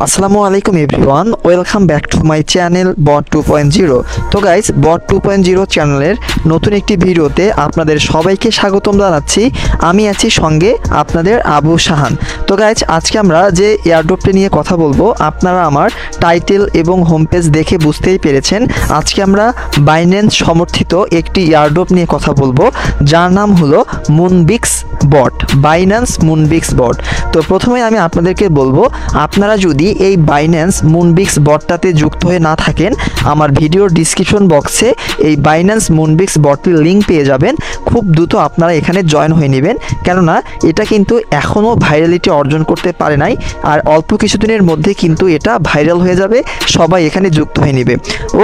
আসসালামু আলাইকুম everyone, welcome back to my channel bot 2.0। তো গাইজ, বট 2.0 চ্যানেলের নতুন একটি ভিডিওতে আপনাদের সবাইকে স্বাগতম জানাচ্ছি। আমি আছি সঙ্গে আপনাদের আবু শাহান। তো গাইজ, আজকে আমরা যে এয়ারড্রপটি নিয়ে কথা বলবো, আপনারা আমার টাইটেল এবং হোম পেজ দেখে বুঝতেই পেরেছেন। আজকে আমরা বাইন্যান্স সমর্থিত একটি এয়ারড্রপ নিয়ে কথা বলবো, যার নাম হলো মুনবিক্স বট, বাইন্যান্স মুনবিক্স বট। তো প্রথমে আমি আপনাদেরকে বলবো, আপনারা যদি এই বাইন্যান্স মুনবিক্স বটটাতে যুক্ত হয়ে না থাকেন, আমার ভিডিওর ডিসক্রিপশন বক্সে এই বাইন্যান্স মুনবিক্স বটটির লিঙ্ক পেয়ে যাবেন। খুব দ্রুত আপনারা এখানে জয়েন হয়ে নেবেন, কেননা এটা কিন্তু এখনও ভাইরালিটি অর্জন করতে পারে নাই, আর অল্প কিছুদিনের মধ্যে কিন্তু এটা ভাইরাল হয়ে যাবে, সবাই এখানে যুক্ত হয়ে নেবে।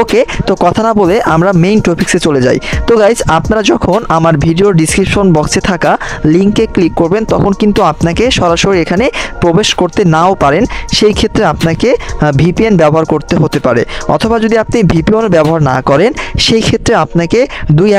ওকে, তো কথা না বলে আমরা মেইন টপিক্সে চলে যাই। তো গাইজ, আপনারা যখন আমার ভিডিওর ডিসক্রিপশন বক্সে থাকা লিঙ্কে ক্লিক করবেন, তখন কিন্তু আপনাকে সরাসরি এখানে প্রবেশ করতে নাও পারেন। সেই ক্ষেত্রে আপনাকে ভিপিএন ব্যবহার করতে হতে পারে, অথবা যদি আপনি ভিপিএন ব্যবহার না করেন, সেই ক্ষেত্রে আপনাকে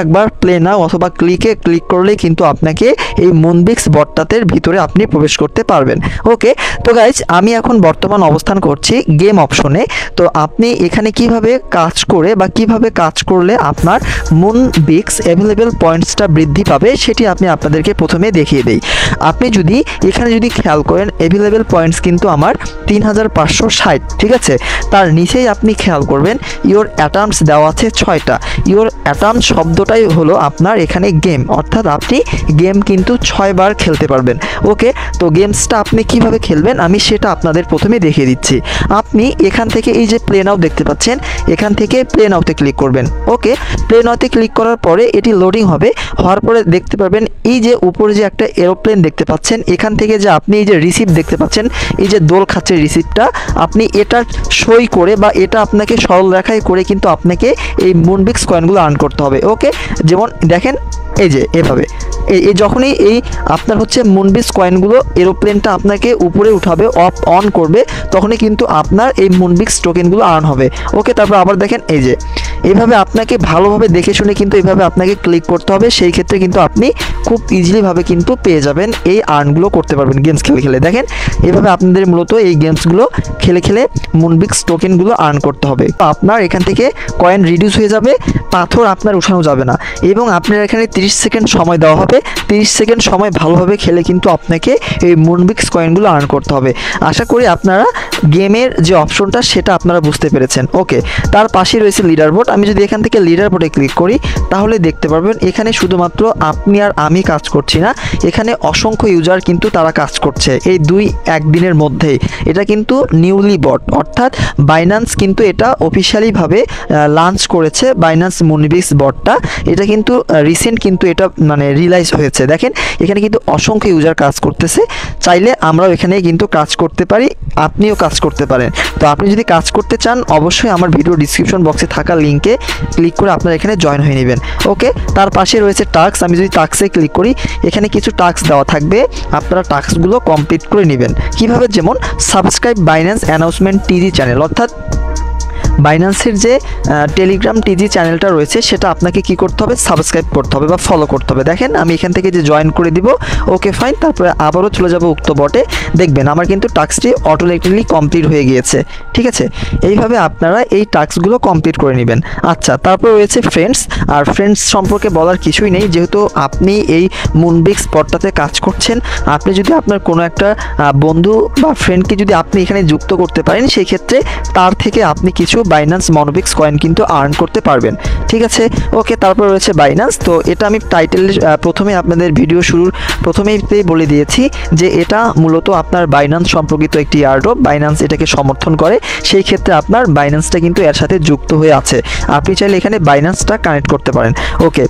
একবার প্লে নাও অথবা ক্লিক করলেই কিন্তু আপনাকে এই মুনবিক্স বটটাতে ভিতরে আপনি প্রবেশ করতে পারবেন। ওকে, তো গাইজ, আমি এখন বর্তমান অবস্থান করছি গেম অপশনে। তো আপনি এখানে কিভাবে কাজ করে বা কিভাবে কাজ করলে আপনার মুনবিক্স অ্যাভেলেবেল পয়েন্টসটা বৃদ্ধি পাবে, সেটি আমি আপনাদেরকে প্রথমে দেখিয়ে দেই। আপনি যদি এখানে খেয়াল করেন, অ্যাভেলেবেল পয়েন্টস কিন্তু আমার 3560, ঠিক আছে। তার নিচেই আপনি খেয়াল করবেন ইওর অ্যাটাম্পস দেওয়া আছে 6টা। ইওর অ্যাটাম্পস শব্দটাই হলো আপনার এখানে গেম, অর্থাৎ আপনি গেম কিন্তু 6 বার খেলতে পারবেন। ওকে, তো গেমসটা আপনি কিভাবে খেলবেন আমি সেটা আপনাদের প্রথমে দেখিয়ে দিচ্ছি। আপনি এখান থেকে এই যে প্লে নাও দেখতে পাচ্ছেন, এখান থেকে প্লে নাওতে ক্লিক করবেন। ওকে, প্লে নাওতে ক্লিক করার পরে এটি লোডিং হবে। হওয়ার পরে দেখতে পারবেন এই যে উপরে যে একটা এরোপ্লেন দেখতে পাচ্ছেন, এখান থেকে যে আপনি এই যে রিসিপ্ট দেখতে পাচ্ছেন, এই যে দোল খাচ্ছে রিসিপ্টটা, আপনি এটা সই করে বা এটা আপনাকে সরল রেখায় করে কিন্তু আপনাকে এই মুনবিক্স কয়েনগুলো আর্ন করতে হবে। ওকে, যেমন দেখেন এই যে এভাবে এই যখনই এই আপনার মুনবিক্স কয়েনগুলো এরোপ্লেনটা আপনাকে উপরে উঠাবে, অন করবে, তখনই কিন্তু আপনার এই মুনবিক্স টোকেনগুলো আর্ন হবে। ওকে, তারপর আবার দেখেন এই যে এইভাবে আপনাকে ভালোভাবে দেখে শুনে কিন্তু এইভাবে আপনাকে ক্লিক করতে হবে। সেই ক্ষেত্রে কিন্তু আপনি খুব ইজিলিভাবে কিন্তু পেয়ে যাবেন, এই আর্নগুলো করতে পারবেন গেমস খেলে খেলে। দেখেন এভাবে আপনাদের মূলত এই গেমসগুলো খেলে খেলে মুনবিক্স টোকেনগুলো আর্ন করতে হবে। তো আপনার এখান থেকে কয়েন রিডিউস হয়ে যাবে, পাথর আপনার উঠানো যাবে না, এবং আপনার এখানে 30 সেকেন্ড সময় দেওয়া হবে। 30 সেকেন্ড সময় ভালোভাবে খেলে কিন্তু আপনাকে এই মুনবিক্স কয়েনগুলো আর্ন করতে হবে। আশা করি আপনারা গেমের যে অপশনটা সেটা আপনারা বুঝতে পেরেছেন। ওকে, তার পাশে রয়েছে লিডার বোর্ড। আমি যদি এখান থেকে লিডার বোর্ডে ক্লিক করি, তাহলে দেখতে পারবেন এখানে শুধুমাত্র আপনি আর আমি কাজ করছি না, এখানে অসংখ্য ইউজার কিন্তু তারা কাজ করছে এই 2-1 দিনের মধ্যেই। এটা কিন্তু নিউলি বট, অর্থাৎ বাইন্যান্স কিন্তু এটা অফিসিয়ালিভাবে লঞ্চ করেছে। বাইন্যান্স মুনবিক্স বটটা এটা কিন্তু রিসেন্ট কিন্তু এটা রিলাইজ হয়েছে। দেখেন এখানে কিন্তু অসংখ্য ইউজার কাজ করতেছে। চাইলে আমরাও এখানে কিন্তু কাজ করতে পারি, আপনিও কাজ করতে পারেন। তো আপনি যদি কাজ করতে চান, অবশ্যই আমার ভিডিও ডিসক্রিপশন বক্সে থাকা লিঙ্কে ক্লিক করে আপনারা এখানে জয়েন হয়ে নেবেন। ওকে, তার পাশে রয়েছে টাস্ক। আমি যদি টাস্কে ক্লিক করি, এখানে কিছু টাস্ক দেওয়া থাকবে, আপনারা টাস্কগুলো কমপ্লিট করে নেবেন। কিভাবে? যেমন সাবস্ক্রাইব বাইন্যান্স অ্যানাউন্সমেন্ট টিজি চ্যানেল, অর্থাৎ বাইন্যান্সের যে টেলিগ্রাম টিজি চ্যানেলটা রয়েছে, সেটা আপনাকে কি করতে হবে? সাবস্ক্রাইব করতে হবে বা ফলো করতে হবে। দেখেন আমি এখান থেকে যে জয়েন করে দিব। ওকে ফাইন, তারপরে আবারও চলে যাব উক্ত বটে। দেখবেন আমার কিন্তু টাস্কটি অটোমেটিকলি কমপ্লিট হয়ে গিয়েছে, ঠিক আছে। এইভাবে আপনারা এই টাস্কগুলো কমপ্লিট করে নেবেন। আচ্ছা, তারপর রয়েছে ফ্রেন্ডস। আর ফ্রেন্ডস সম্পর্কে বলার কিছুই নেই, যেহেতু আপনি এই মুনবিক্স বটটাতে কাজ করছেন। আপনি যদি আপনার কোনো একটা বন্ধু বা ফ্রেন্ডকে যদি আপনি এখানে যুক্ত করতে পারেন, সেই ক্ষেত্রে তার থেকে আপনি কিছু বাইন্যান্স মুনবিক্স কয়েন কিন্তু আর্ন করতে পারবেন, ঠিক আছে। ওকে, তারপর রয়েছে বাইন্যান্স। তো এটা আমি টাইটেল প্রথমে আপনাদের ভিডিও শুরুর প্রথমেই বলে দিয়েছি যে এটা মূলত আপনার বাইন্যান্স সম্পর্কিত একটি এয়ারড্রপ। বাইন্যান্স এটাকে সমর্থন করে, সেই ক্ষেত্রে আপনার বাইন্যান্সটা কিন্তু এর সাথে যুক্ত হয়ে আছে। আপনি চাইলে এখানে বাইন্যান্সটা কানেক্ট করতে পারেন। ওকে,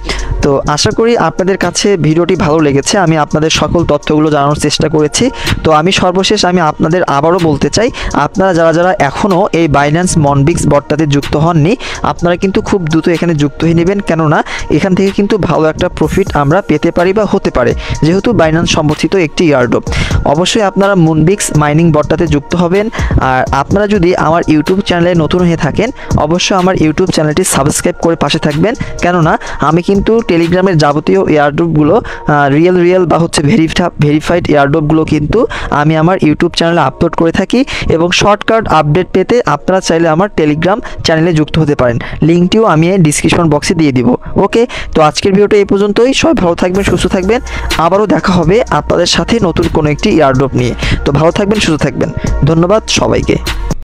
তো আশা করি আপনাদের কাছে ভিডিওটি ভালো লেগেছে। আমি আপনাদের সকল তথ্যগুলো জানানোর চেষ্টা করেছি। তো আমি সর্বশেষ আপনাদের আবারও বলতে চাই, আপনারা যারা যারা এখনও এই বাইন্যান্স মুনবিক্স বটটাতে যুক্ত হননি, আপনারা কিন্তু খুব দ্রুত এখানে যুক্ত হয়ে নেবেন, কেননা এখান থেকে কিন্তু ভালো একটা প্রফিট আমরা পেতে পারি বা হতে পারে, যেহেতু বাইন্যান্স সমর্থিত একটি এয়ারড্রপ। অবশ্যই আপনারা মুনবিক্স মাইনিং বটটাতে যুক্ত হবেন। আর আপনারা যদি আমার ইউটিউব চ্যানেলে নতুন হয়ে থাকেন, অবশ্যই আমার ইউটিউব চ্যানেলটি সাবস্ক্রাইব করে পাশে থাকবেন, কেননা আমি কিন্তু টেলিগ্রামের যাবতীয় এয়ারড্রপগুলো রিয়েল বা হচ্ছে ভেরিফাইড এয়ারড্রপগুলো কিন্তু আমি আমার ইউটিউব চ্যানেলে আপলোড করে থাকি, এবং শর্টকাট আপডেট পেতে আপনারা চাইলে আমার টেলিগ্রাম চ্যানেলে যুক্ত হতে পারেন। লিঙ্কটিও আমি ডিসক্রিপশন বক্সে দিয়ে দিব। ওকে, তো আজকের ভিডিওটা এই পর্যন্তই। সবাই ভালো থাকবেন, সুস্থ থাকবেন। আবারও দেখা হবে আপনাদের সাথে নতুন কোনো একটি এয়ারড্রপ নিয়ে। তো ভালো থাকবেন, সুস্থ থাকবেন। ধন্যবাদ সবাইকে।